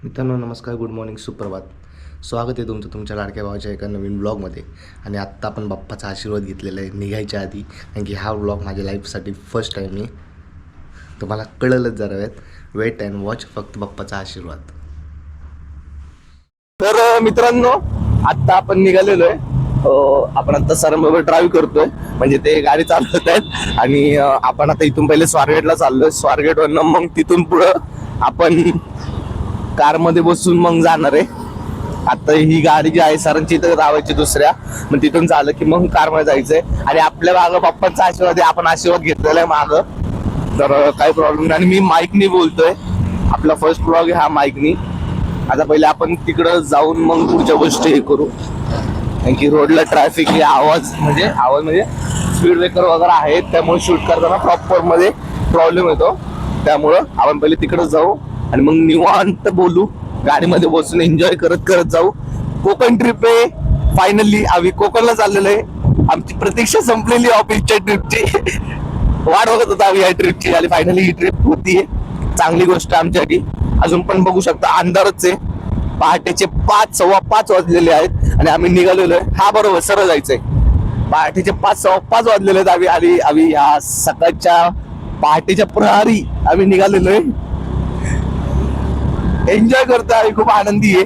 मित्रांनो नमस्कार, good morning, सुप्रभात. स्वागत आहे तुमचं तुमच्या लाडक्या भावाच्या एका नवीन ब्लॉगमध्ये. आणि आत्ता आपण बाप्पाचा आशीर्वाद घेतलेला आहे निघायच्या आधी, कारण की हा ब्लॉग माझ्या लाईफसाठी फर्स्ट टाईम आहे. तुम्हाला कळलंच जरा वेट अँड वॉच, फक्त बाप्पाचा आशीर्वाद. तर मित्रांनो, आता आपण निघालेलो आहे. आपण आता सरांबरोबर ड्राईव्ह करतोय, म्हणजे ते गाडी चालवत आहेत. आणि आपण आता इथून पहिले स्वारगेटला चाललोय. स्वारगेटवरनं मग तिथून पुढं आपण कारमध्ये बसून मग जाणार आहे. आता ही गाडी जी आहे सरांची इथं लावायची दुसऱ्या, मग तिथून झालं की मग कारमध्ये जायचंय. आणि आपल्या मागं बाप्पांचा आशीर्वाद आहे, आपण आशीर्वाद घेतलेला आहे मागं, तर काही प्रॉब्लेम नाही. आणि मी माईकनी बोलतोय, आपला फर्स्ट ब्लॉग आहे हा माईकनी. आता पहिले आपण तिकडं जाऊन मग पुढच्या गोष्टी हे करू, कारण की रोडला ट्रॅफिक आहे. आवाज म्हणजे स्पीड ब्रेकर वगैरे आहेत, त्यामुळे शूट करताना प्रॉपर मध्ये प्रॉब्लेम येतो. त्यामुळं आपण पहिले तिकडं जाऊ आणि मग निवांत बोलू, गाडीमध्ये बसून एन्जॉय करत करत जाऊ. कोकण ट्रिप आहे फायनली. आम्ही कोकणला चाललेलो आहे. आमची प्रतीक्षा संपलेली ऑफिसच्या ट्रिपची. वाट बघत होता आम्ही या ट्रिपची, आणि फायनली ही ट्रिप होतीये. चांगली गोष्ट आमच्यासाठी. अजून पण बघू शकता अंधारच आहे. पहाटेचे 5:15 वाजलेले आहेत आणि आम्ही निघालेलो आहे. हा बरोबर, सरळ जायचंय. पहाटेचे 5:15 वाजलेले आहेत. आम्ही या सकाळच्या पहाटेच्या प्रहरी आम्ही निघालेलो आहे. एन्जॉय करतोय आम्ही, खूप आनंदी आहे.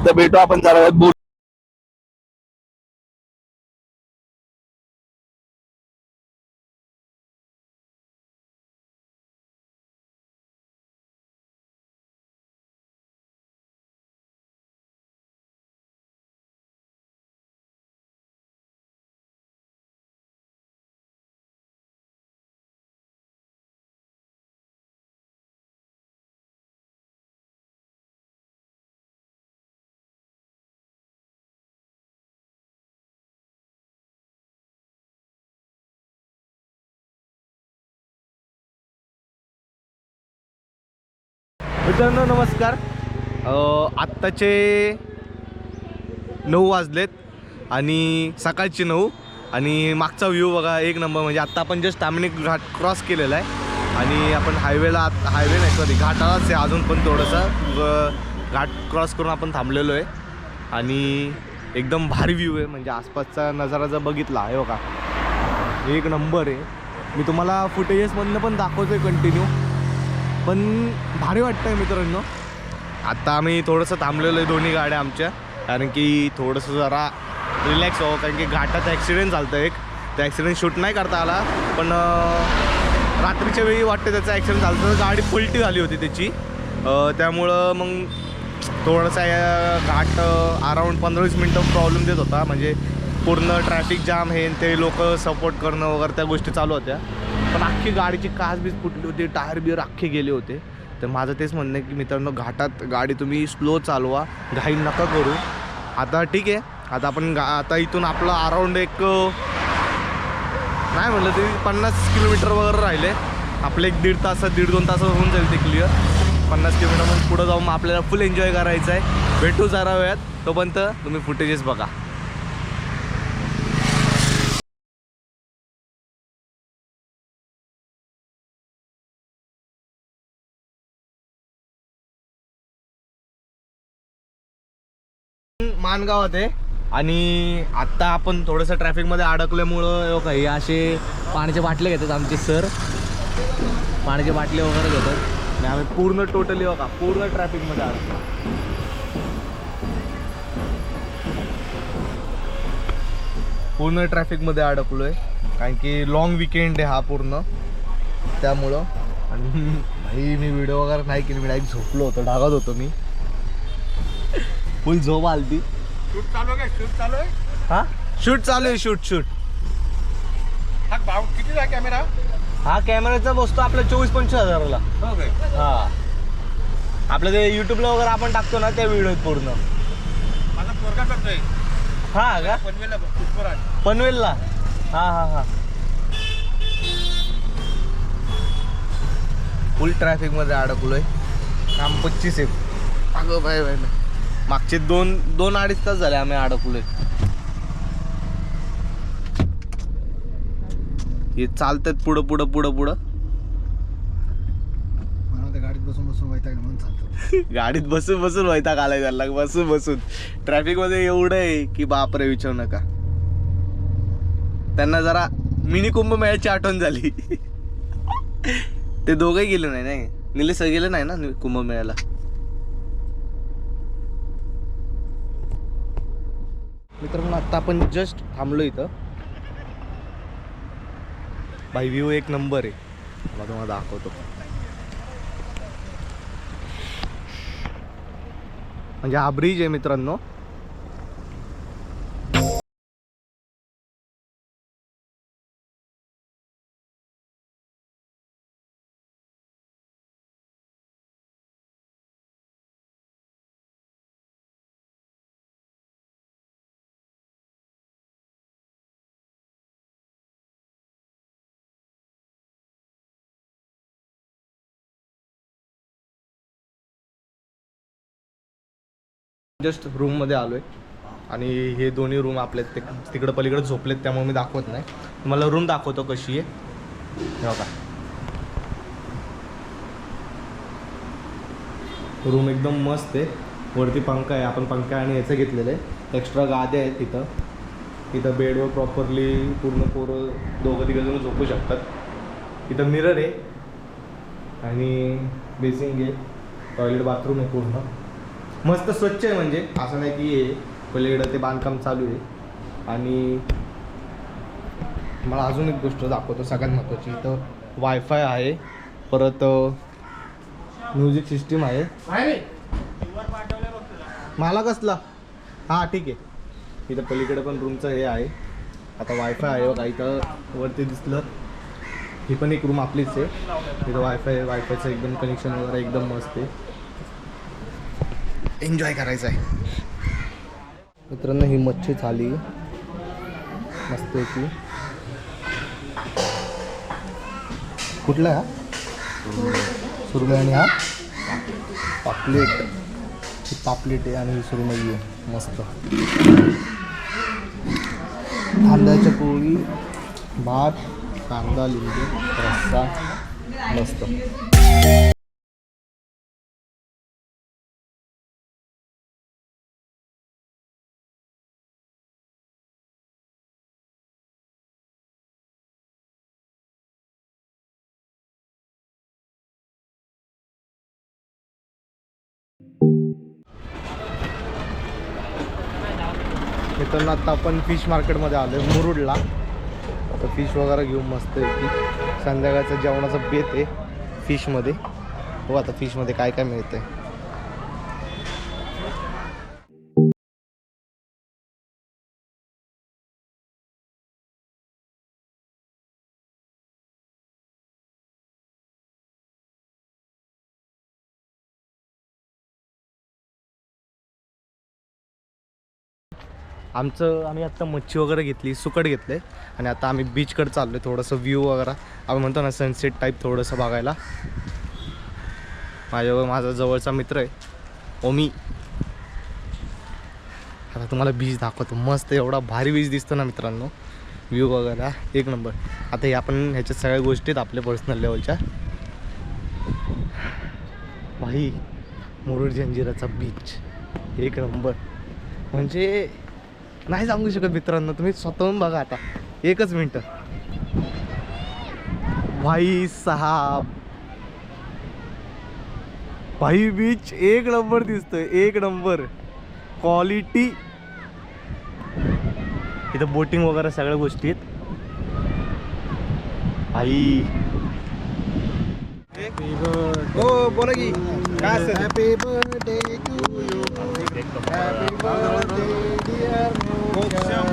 तर भेटू आपण जरा बोलू. मित्रांनो नमस्कार. आत्ताचे 9 वाजलेत आणि सकाळचे 9. आणि मागचा व्ह्यू बघा, एक नंबर. म्हणजे आत्ता आपण जस्ट ताम्हिणी घाट क्रॉस केलेला आहे आणि आपण हायवे नाही, सॉरी, घाटालाच आहे अजून पण. थोडंसं घाट क्रॉस करून आपण थांबलेलो आहे आणि एकदम भारी व्ह्यू आहे. म्हणजे आसपासचा नजारा जर बघितला आहे बघा, एक नंबर आहे. मी तुम्हाला फुटेजेसमधनं पण दाखवतो आहे कंटिन्यू, पण भारी वाटतं आहे मित्रांनो. आत्ता आम्ही थोडंसं थांबलेलो आहे दोन्ही गाड्या आमच्या, कारण की थोडंसं जरा रिलॅक्स व्हावं. कारण की घाटात ॲक्सिडेंट झालं एक. त्या ॲक्सिडेंट शूट नाही करता आला, पण रात्रीच्या वेळी वाटतं त्याचा ॲक्सिडेंट झालं तर गाडी पलटी झाली होती त्याची. त्यामुळं मग थोडंसं घाट अराऊंड 15-20 मिनटं प्रॉब्लेम देत होता. म्हणजे पूर्ण ट्रॅफिक जाम हे ते लोक सपोर्ट करणं वगैरे त्या गोष्टी चालू होत्या. पण अख्खी गाडीची काच बीज फुटली होती, टायर बियर अख्खे गेले होते. तर माझं तेच म्हणणं आहे की मित्रांनो, घाटात गाडी तुम्ही स्लो चालवा, घाई नका करू. आता ठीक आहे, आता आपण आता इथून आपलं अराऊंड एक नाही म्हटलं तरी 50 किलोमीटर वगैरे राहिले आपले. एक 1.5-2 तास होऊन जाईल ते क्लिअर. 50 किलोमीटर मग पुढं जाऊन आपल्याला फुल एन्जॉय करायचं आहे. भेटू जरा वेळात, तोपर्यंत तुम्ही फुटेजेस बघा. मानगावात आहे आणि आत्ता आपण थोडंसं ट्रॅफिकमध्ये अडकल्यामुळं काही असे पाण्याचे बाटले घेतात आमचे सर. पाण्याचे बाटले वगैरे घेतात आणि आम्ही पूर्ण टोटली बघा पूर्ण ट्रॅफिकमध्ये अडकलो. पूर्ण ट्रॅफिकमध्ये अडकलो आहे, कारण की लॉंग विकेंड आहे हा पूर्ण, त्यामुळं. आणि भाई मी व्हिडिओ वगैरे नाही केली, मी डायरेक्ट झोपलो होतो, ढागात होतो मी. फुल झोप आलती. शूट चालू आहे. हा शूट चालू आहे. शूट हा भाव कितीचा कॅमेरा? हा कॅमेराचा बसतो आपल्या 24-25 हजाराला. हो काय? हा, आपलं ते यूट्यूबला वगैरे आपण टाकतो ना त्या व्हिडिओ पूर्ण. माझा पोरगा करतोय हा का? पनवेलला, पुष्पराज पनवेलला. हा फुल ट्रॅफिकमध्ये अडकलोय. काम 25 आहे. अगं बाय मागचे 2-2.5 तास झाले आम्ही अडकलोय. हे चालतात पुढं. मला त्या गाडीत बसून बसून वैताग म्हणून चालतो. गाडीत बसून बसून वैताग आलाय त्याला, बसून बसून ट्रॅफिक मध्ये एवढं आहे की बापरे विचारू नका. त्यांना जरा मिनी कुंभमेळ्याची आठवण झाली. ते दोघंही गेले नाही निलेश गेले नाही ना कुंभमेळ्याला. मित्रांनो आता आपण जस्ट थांबलो इथं. भाई व्ह्यू एक नंबर आहे, मला तुम्हाला दाखवतो. म्हणजे हा ब्रिज आहे मित्रांनो. जस्ट रूममध्ये आलो आहे आणि हे दोन्ही रूम आपले ते तिकडं पलीकडे झोपलेत, त्यामुळे मी दाखवत नाही. तुम्हाला रूम दाखवतो कशी आहे. हे बघा, रूम एकदम मस्त आहे. वरती पंखा आहे, आपण पंखा आणि याचं घेतलेलं आहे. एक्स्ट्रा गाद्या आहेत तिथं. इथं बेडवर प्रॉपरली पूर्ण पोरं दोघं तिघं झोपू शकतात. इथं मिरर आहे आणि बेसिंग आहे, टॉयलेट बाथरूम आहे. पूर्ण मस्त स्वच्छ आहे, म्हणजे असं नाही की हे पलीकडं ते बांधकाम चालू आहे. आणि मला अजून एक गोष्ट दाखवतो सगळ्यात महत्त्वाची. इथं वायफाय आहे, परत म्युझिक सिस्टीम आहे. मला कसला हां ठीक आहे. इथं पलीकडे पण रूमचं हे आहे. आता वायफाय आहे बघा, इथं वरती दिसलं. ही पण एक रूम आपलीच आहे. इथं वायफाय आहे, वायफायचं एकदम कनेक्शन वगैरे एकदम मस्त आहे. एन्जॉय करायचं आहे मित्रांनो. ही मच्छी थाली मस्त आहे ती. कुठला हा सुरमई आणि हा पापलेट. ही पापलेट आहे आणि ही सुरमई आहे मस्त. तांदळाच्या पोळी, भात, कांदा, लिंबू, रस्सा मस्त. मित्रांनो आता आपण फिश मार्केटमध्ये आलो आहे मुरुडला. आता फिश वगैरे घेऊन मस्त आहे की संध्याकाळचं जेवणाचं बेत आहे फिशमध्ये. हो आता फिशमध्ये काय काय मिळतं आहे. आम्ही आत्ता मच्छी वगैरे घेतली, सुकट घेतले आणि आता आम्ही बीचकडे चाललो आहे. थोडंसं व्ह्यू वगैरे आपण म्हणतो ना सनसेट टाईप थोडंसं बघायला. माझा जवळचा मित्र आहे ओमी. आता तुम्हाला बीच दाखवतो. मस्त एवढा भारी बीच दिसतो ना मित्रांनो. व्ह्यू वगैरे एक नंबर. आता हे आपण ह्याच्या सगळ्या गोष्टी आहेत आपल्या पर्सनल लेवलच्या. भाई मुरुड जंजिराचा बीच एक नंबर, म्हणजे नाही सांगू शकत मित्रांनो. तुम्ही स्वतःहून बघा आता. एकच मिनटं. भाई साहब, भाई बीच एक नंबर दिसतोय, एक नंबर क्वालिटी. इथं बोटिंग वगैरे सगळ्या गोष्टी आहेत. भाई हो बोला की काय असेल. Happy birthday to you, happy birthday dear Moksham,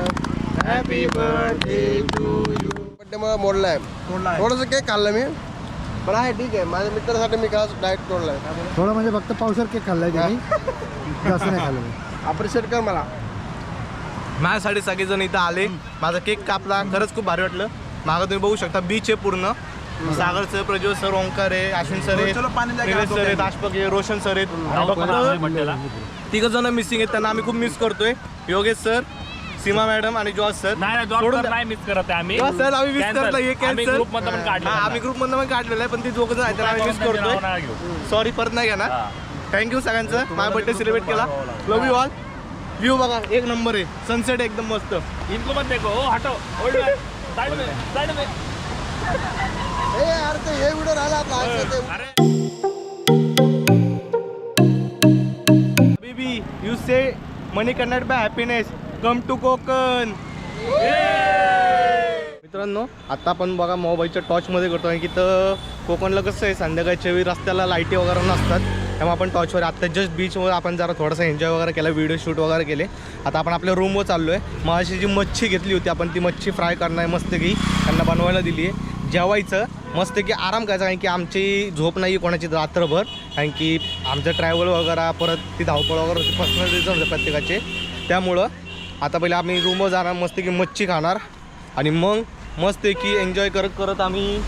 happy birthday to you. बड्डे मला मोडलाय, थोडंसं केक खाल्लं मी, पण आहे ठीक आहे. माझ्या मित्रासाठी मी खास डाएट तोडलाय. थोडं म्हणजे फक्त पावसार केक खाल्लाय त्यांनी, जास्त नाही खाल्लं मी. अप्रिशिएट कर मला. माझ्यासाठी सगळेजण इथं आले, माझा केक कापला, खरंच खूप भारी वाटलं. मागं तुम्ही बघू शकता बीच आहे पूर्ण. सागर सर, प्रज्वल सर, ओंकार आहे, अश्विन सर आहे, निलेश सर आहेत, आशपक आहे, रोशन सर आहेत. तिघ जण मिसिंग आहेत, त्यांना आम्ही खूप मिस करतोय. योगेश सर, सीमा मॅडम आणि जॉर्ज सर नाही सोडून द्या. नाही मिस करत आहे आम्ही. जॉर्ज सर आम्ही मिस Cancel. करत नाही आम्ही कॅन्सल. group मधनं पण काढलं. आम्ही ग्रुप मधनं पण काढलेलं आहे पण ते दोघं जण आहेत तर आम्ही मिस करतोय. सॉरी परत नाही घेणार. थँक्यू सगळ्यांचं माझा बर्थडे सेलिब्रेट केला. Love you all. व्ह्यू बघा एक नंबर आहे. सनसेट एकदम मस्त. इनको मत देखो ओ हटो साइड में हे यार ते हे व्हिडिओ राहिला आपला आज ते. अरे baby you say money connect by happiness come to Konkan. मित्रांनो आता आपण बघा मोबाईलच्या टॉर्चमध्ये करतो कारण की तर कोकणला कसं आहे संध्याकाळच्या वेळी रस्त्याला लाईटी वगैरे नसतात त्यामुळे आपण टॉर्चवर आत्ता जस्ट बीचवर आपण जरा थोडासा एन्जॉय वगैरे केला व्हिडिओ शूट वगैरे केले. आता आपण आपल्या रूमवर चाललो आहे. मग अशी जी मच्छी घेतली होती आपण ती मच्छी फ्राय करणार आहे मस्तपैकी त्यांना बनवायला दिली आहे. जेवायचं मस्तपैकी आराम करायचा कारण की आमची झोप नाही कोणाची रात्रभर कारण की आमचं ट्रॅव्हल वगैरे परत ती धावपळ वगैरे होती पर्सनल रिझन होते प्रत्येकाचे. त्यामुळं आता पहिले आम्ही रूमवर जाणार मस्तपैकी मच्छी खाणार आणि मग मस्तपैकी एन्जॉय करत करत आम्ही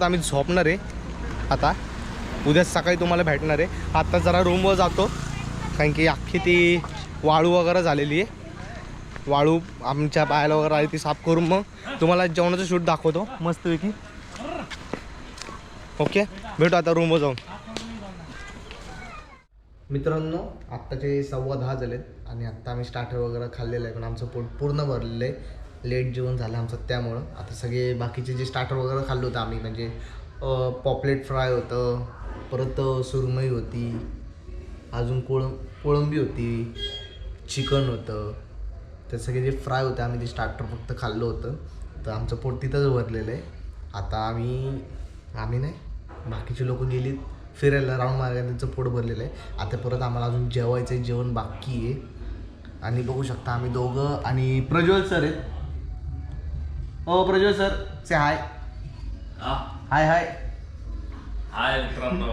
आम्ही झोपणार आहे. आता उद्या सकाळी तुम्हाला भेटणार आहे. आत्ता जरा रूमवर जातो कारण की अख्खी ती वाळू वगैरे झालेली आहे. वाळू आमच्या पायाला वगैरे आली ती साफ करून मग तुम्हाला जेवणाचं शूट दाखवतो मस्तपैकी. ओके भेटू आता रूमवर जाऊन. मित्रांनो आत्ताचे 10:15 झालेत आणि आत्ता आम्ही स्टार्टर वगैरे खाल्लेलं आहे पण आमचं पोट पूर्ण भरलेलं आहे. लेट जेवण झालं आमचं त्यामुळं आता सगळे बाकीचे जे स्टार्टर वगैरे खाल्लं होतं आम्ही म्हणजे पॉपलेट फ्राय होतं परत सुरमई होती अजून कोळंबी होती चिकन होतं ते सगळे जे फ्राय होते आम्ही ते स्टार्टर फक्त खाल्लं होतं तर आमचं पोट तिथंच भरलेलं आहे. आता आम्ही नाही बाकीचे लोक गेलीत फिरायला राऊंड मारायला त्यांचं पोट भरलेलं आहे. आता परत आम्हाला अजून जेवायचं आहे जेवण बाकी आहे आणि बघू शकता आम्ही दोघं आणि प्रज्वल सर आहेत. हो प्रज्वल सर से हाय हाय हाय. हाय मित्रांनो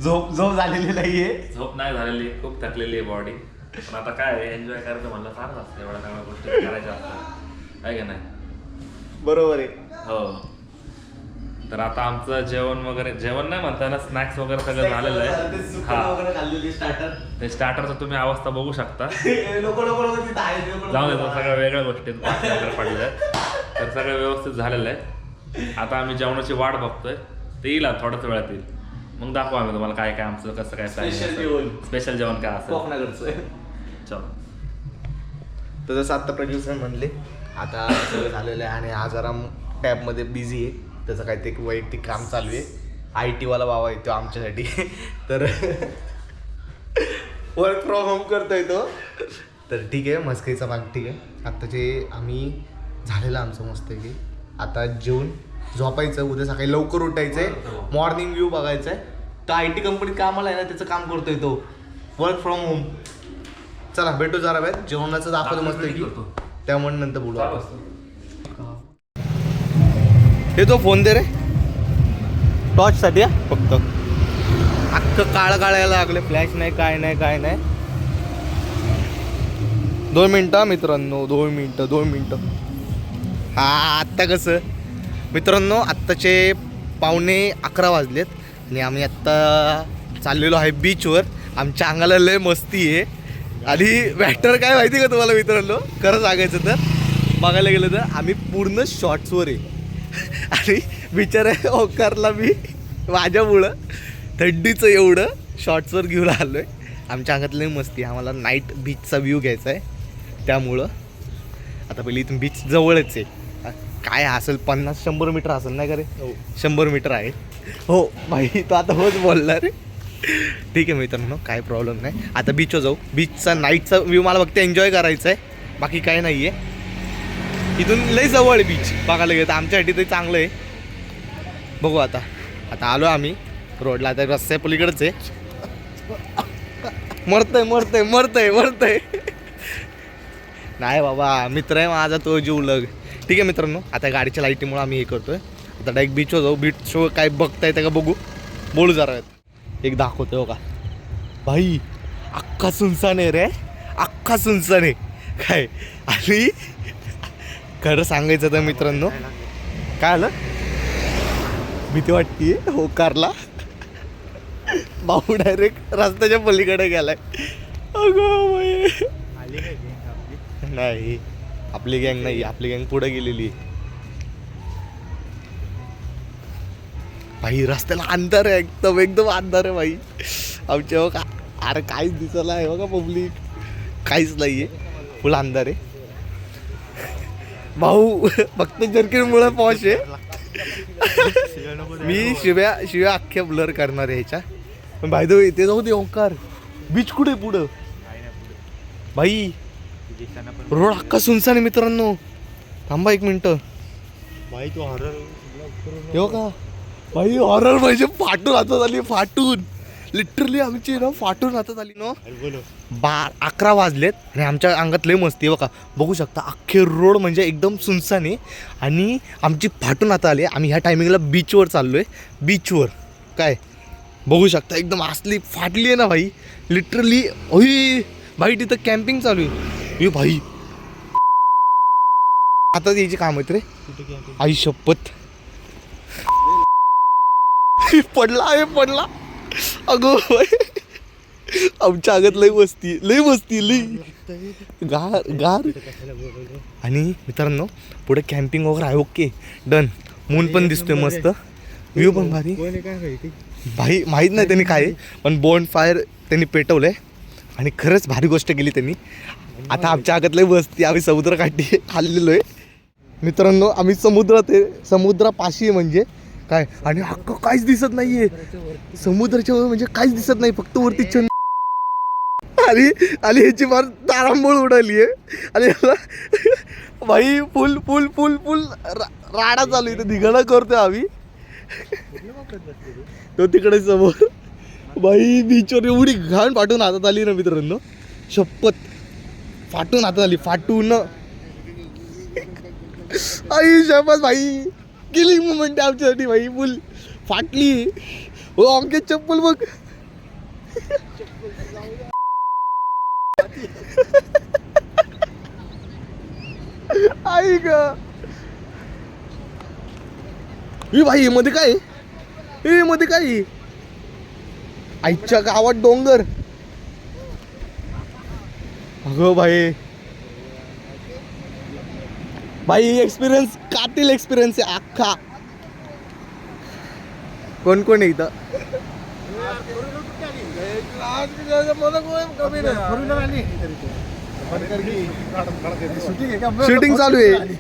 झोप झालेली नाही आहे. झोप नाही झालेली खूप थकलेली आहे बॉडी पण आता काय एन्जॉय करायचं म्हणलं फारच असतं एवढ्या चांगल्या गोष्टी करायच्या असतात आहे का नाही. बरोबर आहे. हो तर आता आमचं जेवण नाही म्हणताना स्नॅक्स वगैरे सगळं झालेलं आहे. हा ते स्टार्टरचं तुम्ही अवस्था बघू शकता. जाऊ दे सगळ्या वेगळ्या गोष्टी वगैरे पडल्या तर सगळं व्यवस्थित झालेलं आहे. आता आम्ही जेवणाची वाट बघतोय ते येईल थोड्याच वेळात येईल मग दाखवू आम्ही तुम्हाला काय काय आमचं कसं काय स्पेशल जेवण काय असेल. चल तर जसं आत्ता प्रोड्युसर म्हणले आता सगळं झालेलं आहे आणि हा जरा टॅबमध्ये बिझी आहे त्याचं काहीतरी एक वैयक्तिक काम चालू आहे. IT वाला बाबा येतो आमच्यासाठी तर वर्क फ्रॉम होम करतोय तो तर ठीक आहे मस्करीचा भाग ठीक आहे. आत्ताचे आम्ही झालेलं आमचं मस्त की आता जेवून झोपायचं उद्या सकाळी लवकर उठायचं आहे मॉर्निंग व्ह्यू बघायचं आहे. तर IT कंपनीत कामाला आहे ना त्याचं काम करतोय तो वर्क फ्रॉम होम. चला भेटू जरा वेळ जेवणाचं दाखवतो मस्त की त्यामुळे नंतर बोलू. हे तो फोन दे रे टॉर्चसाठी फक्त अख्खं काळं काढायला लागले फ्लॅश नाही काय नाही. 2 मिनटं मित्रांनो 2 मिनटं. हा आत्ता कसं मित्रांनो आत्ताचे 11:15 वाजलेत आणि आम्ही आत्ता चाललेलो आहे बीचवर. आमच्या अंगाला लय मस्ती आहे आणि मॅटर काय माहिती का तुम्हाला मित्रांनो खरं सांगायचं तर बघायला गेलं तर आम्ही पूर्ण शॉर्ट्सवर आहे आणि बिचारा ओकारला मी माझ्यामुळं थंडीचं एवढं शॉर्ट्सवर घेऊन आलो आहे. आमच्या अंगात लय मस्ती आम्हाला नाईट बीचचा व्ह्यू घ्यायचा आहे त्यामुळं आता पहिली इथून बीच जवळच आहे. काय असेल 50-100 मीटर असेल नाही का रे. 100 मीटर आहे हो भाई तो आता होच बोलला रे. ठीक आहे मित्रांनो काय प्रॉब्लेम नाही. आता बीचवर जाऊ. बीचचा नाईटचा व्ह्यू मला फक्त एन्जॉय करायचा आहे बाकी काय नाही आहे. इथून लई जवळ आहे बीच बघायला गेलं तर आमच्यासाठी ते चांगलं आहे. बघू आता आलो आम्ही रोडला आता रस्त्या पलीकडेच आहे. मरतय नाही बाबा मित्र आहे माझा तो जीवलग. ठीक आहे मित्रांनो आता गाडीच्या लाईटीमुळे आम्ही हे करतोय. आता डायरेक्ट बीचवर जाऊ. बीच शो काय बघता येतं का बघू बोलू जरा एक दाखवतोय हो का भाई अख्खा सुनसान आहे रे अख्खा सुनसान आहे काय. आणि खरं सांगायचं तर मित्रांनो काय आलं भीती वाटते हो कारला भाऊ डायरेक्ट रस्त्याच्या पलीकडे गेलाय. अगं बाई नाही आपली गँग नाही, आपली गँग पुढे गेलेली. भाई रस्त्याला अंधार आहे, एकदम एकदम अंधार आहे भाई. आमच्या बघा, अरे काहीच दिसला आहे बघा, पब्लिक काहीच नाहीये, फुल अंधार आहे भाऊ. फक्त जर्किनमुळे पॉश आहे. मी शिव्या अख्ख्या ब्लर करणार आहे ह्याच्या. पण भाई दो इथे जाऊ दे. ओंकार बीच कुठे पुढं भाई, रोड अख्खा सुनसान आहे मित्रांनो. थांबा एक मिनिट भाई तू हॉरर हो का भाई. हॉरर म्हणजे फाटून हातात आली, फाटून लिटरली आमची ना फाटून हातात आली ना. 11 वाजलेत आणि आमच्या अंगात लय मस्ती आहे बघा. बघू शकता अख्खे रोड म्हणजे एकदम सुनसान आहे आणि आमची फाटून हातात आली. आम्ही ह्या टायमिंगला बीचवर चाललोय. बीचवर काय बघू शकता एकदम असली फाटली आहे ना भाई, लिटरली. ओही भाई तिथं कॅम्पिंग चालू आहे. ए भाई आता याची काम आहेत रे. आई शपथ पडला आहे, पडला. अगो भाई आमच्या आगत लय मस्ती, लय मस्ती, लय गार गार. आणि मित्रांनो पुढे कॅम्पिंग वगैरे आहे. Okay done. मून पण दिसतोय मस्त, व्ह्यू पण भारी. भाई माहीत नाही त्यांनी काय, पण बोन फायर त्यांनी पेटवलंय आणि खरंच भारी गोष्ट केली त्यांनी. आता आमच्या आगत लय मस्ती. आम्ही समुद्रकाठी हल्लेलो आहे मित्रांनो. आम्ही समुद्रात आहे, समुद्रापाशी आहे म्हणजे काय. आणि हक्क काहीच दिसत नाहीये समुद्राच्या वर, म्हणजे काहीच दिसत नाही, फक्त वरती चंद्र. आणि आणि ह्याची फार तारांबळ उडाली आहे. आणि भाई फुल फुल फुल फुल राडा चालू आहे. धिगाणा करतोय आम्ही. तो तिकडे समोर भाई बीचवर एवढी घाण फाटून हातात आली ना मित्रांनो, शपथ फाटून हातात आली, फाटून. आई शपथ भाई किलिंग मुमेंट आमच्यासाठी भाई. फुल फाटली. हो अंके चप्पल बघ. आई ग भाई मध्ये काय, ए मध्ये काय, आईच्या गावात डोंगर. अगं भाई भाई एक्सपिरियन्स, कातील एक्सपिरियन्स आहे अख्खा. कोण कोण आहे इथं. शूटिंग चालू आहे.